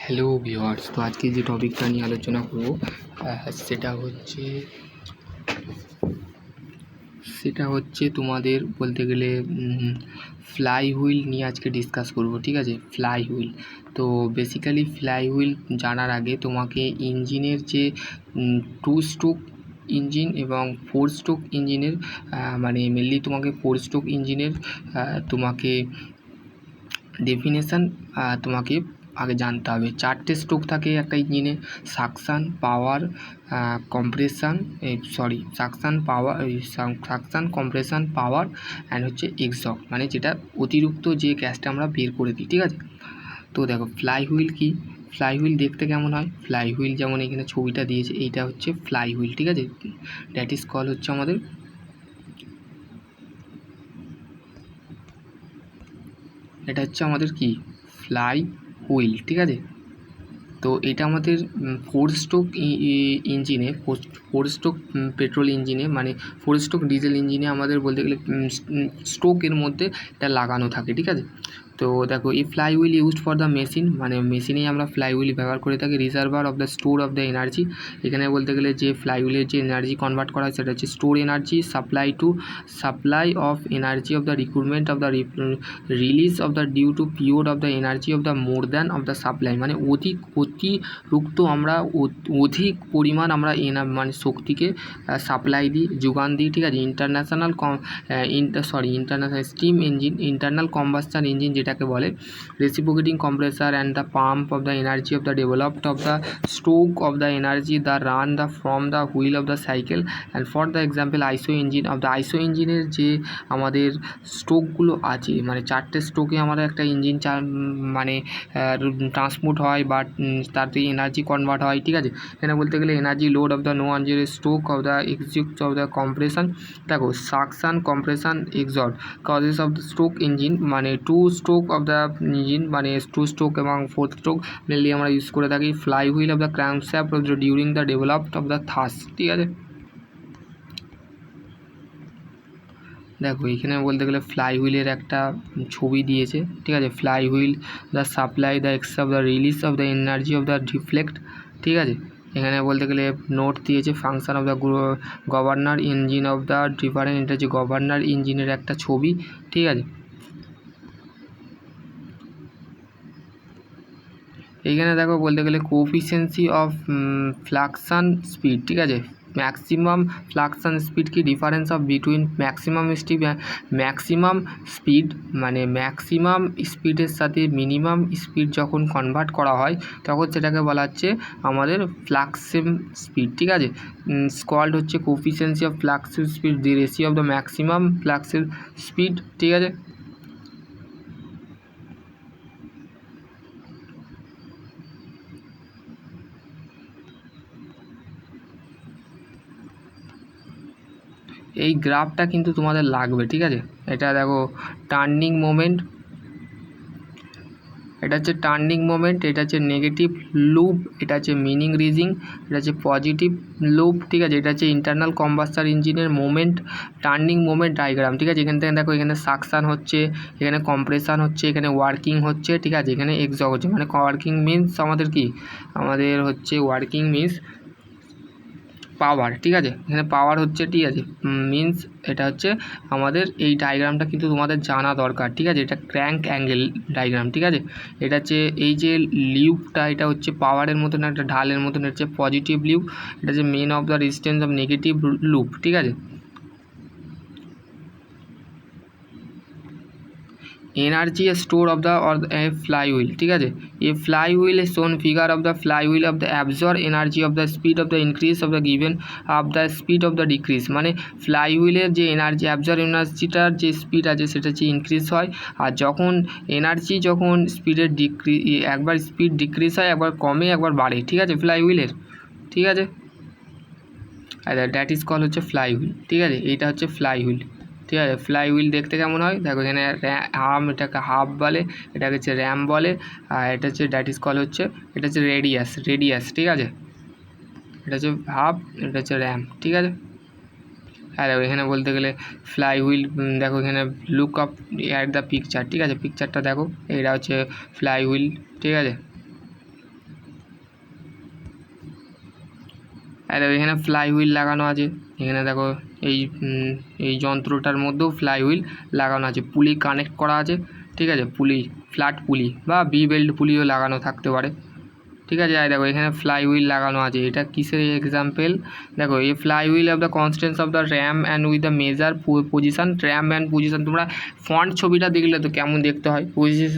Hello viewers, তো আজকে যে টপিকটা নিয়ে আলোচনা করব সেটা হচ্ছে তোমাদের বলতে গেলে ফ্লাই হুইল নিয়ে আজকে ডিসকাস করব। ঠিক আছে, ফ্লাই হুইল। তো বেসিক্যালি ফ্লাই হুইল জানার আগে তোমাকে ইঞ্জিনের যে 2 স্ট্রোক ইঞ্জিন এবং 4 স্ট্রোক ইঞ্জিনের মানে মেনলি তোমাকে 4 স্ট্রোক ইঞ্জিনের তোমাকে ডেফিনেশান তোমাকে আগে জানতে হবে। 4টে স্ট্রোক থাকে একটা ইঞ্জিনে: suction, power, suction, compression, power and হচ্ছে এক্সস্ট, মানে যেটা অতিরিক্ত যে গ্যাসটা আমরা বের করে দিই। ঠিক আছে, তো দেখো ফ্লাই হুইল কি, ফ্লাই হুইল দেখতে কেমন হয়। ফ্লাই হুইল যেমন এখানে ছবিটা দিয়েছে, এইটা হচ্ছে ফ্লাই হুইল। ঠিক আছে, দ্যাট ইজ কল হচ্ছে আমাদের এটা হচ্ছে আমাদের কি ফ্লাই হুইল। ঠিক আছে, তো এটা আমাদের 4 স্ট্রোক ইঞ্জিনে, 4 স্ট্রোক পেট্রোল ইঞ্জিনে, মানে 4 স্ট্রোক ডিজেল ইঞ্জিনে আমাদের বলতে গেলে স্ট্রোকের মধ্যে এটা লাগানো থাকে। ঠিক আছে, তো দেখো এই fly wheel used for the machine, মানে মেশিনেই আমরা ফ্লাই হুইল ব্যবহার করে থাকি। Reservoir of the store of the energy, এখানে বলতে গেলে যে ফ্লাই হুইলের যে এনার্জি কনভার্ট করা হয় সেটা হচ্ছে store energy. Supply of energy of the recruitment of the release of the due to period of the energy of the more than of the supply, মানে অতিরিক্ত আমরা অধিক পরিমাণ আমরা মানে শক্তিকে সাপ্লাই দিই, যোগান দিই। ঠিক আছে, international steam engine, internal combustion engine যেটাকে বলে, reciprocating compressor and the pump of the energy of the developed of the stroke of the energy the run the from the wheel of the cycle and for the example ISO engine. Of the ISO ইঞ্জিনের যে আমাদের স্ট্রোকগুলো আছে, মানে 4টে স্ট্রোকে আমাদের একটা engine মানে transport হয় বা তাতে এনার্জি কনভার্ট হয়। ঠিক আছে, এখানে বলতে গেলে energy load of the no অঞ্জের stroke of the exit of the compression. দেখো suction, compression, exhaust causes of the stroke engine, মানে 2 স্ট্রোক অফ দ্য ইঞ্জিন, মানে 2 স্ট্রোক এবং 4 স্ট্রোক মেনলি আমরা ইউজ করে থাকি। Flywheel of the crankshaft of the during the developed of the thrust. ঠিক আছে, দেখো এখানে বলতে গেলে ফ্লাই হুইলের একটা ছবি দিয়েছে। ঠিক আছে, fly wheel the supply the access of the release of the energy of the deflect. ঠিক আছে, এখানে বলতে গেলে নোট দিয়েছে function of the governor engine of the different, এটা হচ্ছে গভর্নর ইঞ্জিনের একটা ছবি। ঠিক আছে, এইখানে দেখো বলতে গেলে কোএফিসিয়েন্সি অফ ফ্লাকশন স্পিড। ঠিক আছে, ম্যাক্সিমাম ফ্লাকশন স্পিড কি, difference of between maximum speed, মানে ম্যাক্সিমাম স্পিডের সাথে মিনিমাম স্পিড যখন কনভার্ট করা হয় তখন সেটাকে বলা হচ্ছে আমাদের ফ্লাকসিম স্পিড। ঠিক আছে, স্কোয়াল্ড হচ্ছে coefficient of fluctuation speed, the ratio of the maximum fluctuation speed. ঠিক আছে, এই গ্রাফটা কিন্তু তোমাদের লাগবে। ঠিক আছে, এটা দেখো টার্নিং মোমেন্ট, এটা হচ্ছে টার্নিং মোমেন্ট, এটা হচ্ছে নেগেটিভ লুপ, এটা হচ্ছে মিনিং রিজিং, এটা হচ্ছে পজিটিভ লুপ। ঠিক আছে, এটা হচ্ছে ইন্টারনাল কম্বাস্টার ইঞ্জিনের মোমেন্ট, টার্নিং মোমেন্ট ডায়াগ্রাম। ঠিক আছে, এখান থেকে দেখো এখানে সাকশান হচ্ছে, এখানে কম্প্রেশন হচ্ছে, এখানে ওয়ার্কিং হচ্ছে। ঠিক আছে, এখানে এক্সস্ট হচ্ছে, মানে ওয়ার্কিং মিনস আমাদের কি, আমাদের হচ্ছে ওয়ার্কিং মিনস পাওয়ার। ঠিক আছে, এখানে পাওয়ার হচ্ছে, ঠিক আছে, মিনস এটা হচ্ছে আমাদের এই ডায়াগ্রামটা কিন্তু তোমাদের জানা দরকার। ঠিক আছে, এটা ক্র্যাঙ্ক অ্যাঙ্গেল ডায়াগ্রাম। ঠিক আছে, এটা হচ্ছে এই যে লিউপটা, এটা হচ্ছে পাওয়ারের মতন একটা ঢালের মতন, এটা হচ্ছে পজিটিভ লিউপ, এটা হচ্ছে main of the resistance of negative loop. ঠিক আছে, energy store of the flywheel। ঠিক আছে, এ flywheel is shown figure of the flywheel of the absorb energy of the speed of the increase of the given of the speed of the decrease, মানে ফ্লাইহুইলের যে energy absorb এনার্জিটার যে speed আছে সেটা হচ্ছে increase হয়, আর যখন এনার্জি যখন স্পিডের একবার স্পিড ডিক্রিজ হয়, একবার কমে, একবার বাড়ে। ঠিক আছে, ফ্লাইহুইলের। ঠিক আছে, দ্যাট ইজ কল হচ্ছে ফ্লাইহুইল। ঠিক আছে, এইটা হচ্ছে ফ্লাইহুইল। ঠিক আছে, ফ্লাই হুইল দেখতে কেমন হয় দেখো, এখানে এটাকে হাফ বলে, এটাকে হচ্ছে র্যাম বলে, আর এটা হচ্ছে দ্যাট ইজ কল হচ্ছে, এটা হচ্ছে রেডিয়াস। ঠিক আছে, এটা হচ্ছে হাফ, এটা হচ্ছে র্যাম। ঠিক আছে, হ্যাঁ দেখো এখানে বলতে গেলে ফ্লাই হুইল, দেখো এখানে look up at the picture. ঠিক আছে, পিকচারটা দেখো, এটা হচ্ছে ফ্লাই হুইল। ঠিক আছে, আর এখানে ফ্লাই হুইল লাগানো আছে, এখানে দেখো এই যন্ত্রটার মধ্যেও ফ্লাই হুইল লাগানো আছে, পুলি কানেক্ট করা আছে, ঠিক আছে, পুলি ফ্ল্যাট পুলি বা বি বেল্ট পুলিও লাগানো থাকতে পারে, ঠিক আছে। আর দেখো এখানে ফ্লাই হুইল লাগানো আছে, এটা কিসের এক্সাম্পল, দেখো এই flywheel of the constants of the rim and with the measure position, rim and position, তোমরা ফন্ট ছবিটা দেখলে তো কেমন দেখতে হয়,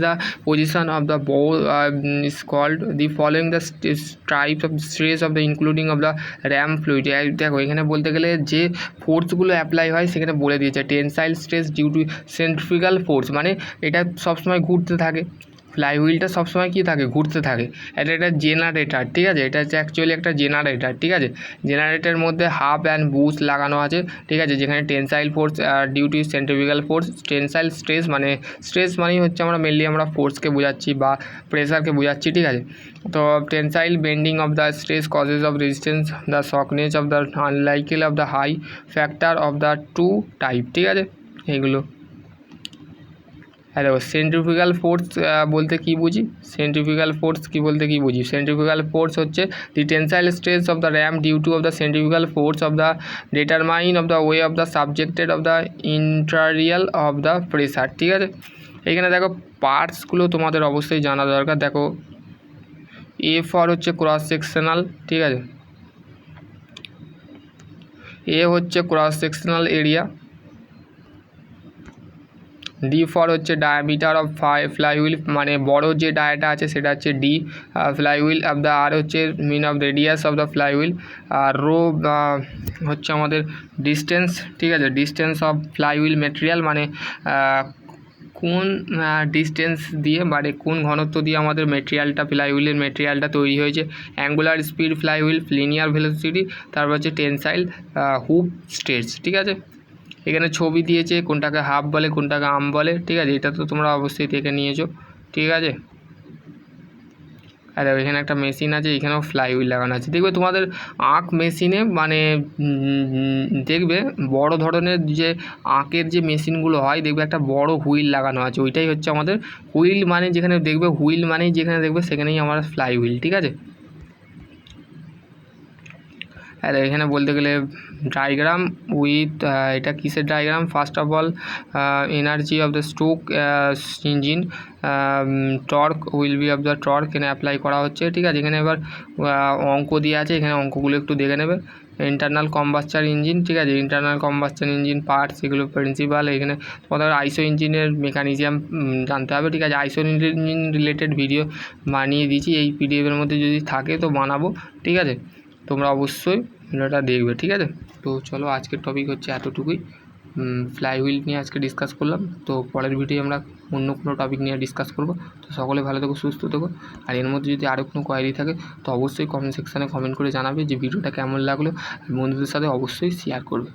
the position of the bow is called the following the types of stress of the including of the rim fluid. দেখো এখানে বলতে গেলে যে ফোর্সগুলো অ্যাপ্লাই হয় সেখানে বলে দিয়েছে, tensile stress due to centrifugal force, মানে এটা সবসময় ঘুরতে থাকে, ফ্লাই হুইলটা সবসময় কী থাকে, ঘুরতে থাকে। এটা একটা জেনারেটার, ঠিক আছে, এটা হচ্ছে অ্যাকচুয়ালি একটা জেনারেটার, ঠিক আছে। জেনারেটারের মধ্যে হাফ অ্যান্ড বুস্ট লাগানো আছে, ঠিক আছে, যেখানে tensile force due to centrifugal force, tensile stress মানেই হচ্ছে আমরা মেনলি আমরা ফোর্সকে বোঝাচ্ছি বা প্রেসারকে বোঝাচ্ছি, ঠিক আছে। তো tensile bending of the stress causes of resistance the thickness of the unlikely of the high factor of the two type, ঠিক আছে, এইগুলো। হ্যালো, সেন্ট্রিফিউগাল ফোর্স বলতে কী বুঝি, সেন্ট্রিফিউগাল ফোর্স কী বলতে কী বুঝি, সেন্ট্রিফিউগাল ফোর্স হচ্ছে the tensile stress of the rim due to of the centrifugal force of the determine of the way of the subjected of the interior of the pressure, ঠিক আছে। এখানে দেখো পার্টসগুলো তোমাদের অবশ্যই জানা দরকার। দেখো এ ফর হচ্ছে ক্রস সেকশনাল, ঠিক আছে, এ হচ্ছে cross sectional area, D for হচ্ছে ডায়ামিটার অফ ফ্লাই হুইল, মানে বড় যে ডায়াটা আছে সেটা হচ্ছে D flywheel of the, R হচ্ছে mean of radius of the flywheel, আর রো হচ্ছে আমাদের ডিস্টেন্স, ঠিক আছে, distance of flywheel material, মানে কোন ডিস্টেন্স দিয়ে মানে কোন ঘনত্ব দিয়ে আমাদের মেটেরিয়ালটা ফ্লাই হুইলের মেটেরিয়ালটা তৈরি হয়েছে, angular speed fly wheel, linear velocity, তারপর হচ্ছে টেনসাইল হুপ স্ট্রেস, ঠিক আছে। এখানে ছবি দিয়েছে, কোনটাকে হাফ বলে কোনটাকে আর্ম বলে, ঠিক আছে, এটা তো তোমরা অবশ্যই দেখে নিয়েছো, ঠিক আছে। আর এখানে একটা মেশিন আছে, এখানেও ফ্লাই হুইল লাগানো আছে। দেখবে তোমাদের আঁক মেশিনে মানে দেখবে বড় ধরনের যে আঁকের যে মেশিনগুলো হয়, দেখবে একটা বড় হুইল লাগানো আছে, ওইটাই হচ্ছে আমাদের হুইল, মানে যেখানে দেখবে হুইল মানেই যেখানে দেখবে সেখানেই আমার ফ্লাই হুইল, ঠিক আছে। আর এখানে বলতে গেলে ডায়াগ্রাম উইথ, এটা কিসের diagram, first of all energy of the stroke engine, torque will be of the torque এখানে অ্যাপ্লাই করা হচ্ছে, ঠিক আছে। এখানে এবার অঙ্ক দিয়ে আছে, এখানে অঙ্কগুলো একটু দেখে নেবে। ইন্টারনাল কম্বাস্টার ইঞ্জিন, ঠিক আছে, ইন্টারনাল কম্বাস্টার ইঞ্জিন পার্টস, এগুলো প্রিন্সিপাল, এখানে তোমাদের আইসো ইঞ্জিনের মেকানিজম জানতে হবে, ঠিক আছে। আইসো ইঞ্জিন রিলেটেড ভিডিও বানিয়ে দিয়েছি, এই পিডিএফের মধ্যে যদি থাকে তো বানাবো, ঠিক আছে, তোমরা অবশ্যই ভিডিওটা দেখবে, ঠিক আছে। তো চলো আজকের টপিক হচ্ছে এতটুকুই, ফ্লাই হুইল নিয়ে আজকে ডিসকাস করলাম। তো পরের ভিডিও আমরা অন্য কোনো টপিক নিয়ে ডিসকাস করব। তো সকলে ভালো থেকো, সুস্থ থেকো। আর এর মধ্যে যদি আরও কোনো কোয়ারি থাকে তো অবশ্যই কমেন্ট সেকশানে কমেন্ট করে জানাবে যে ভিডিওটা কেমন লাগলো, আর বন্ধুদের সাথে অবশ্যই শেয়ার করবে।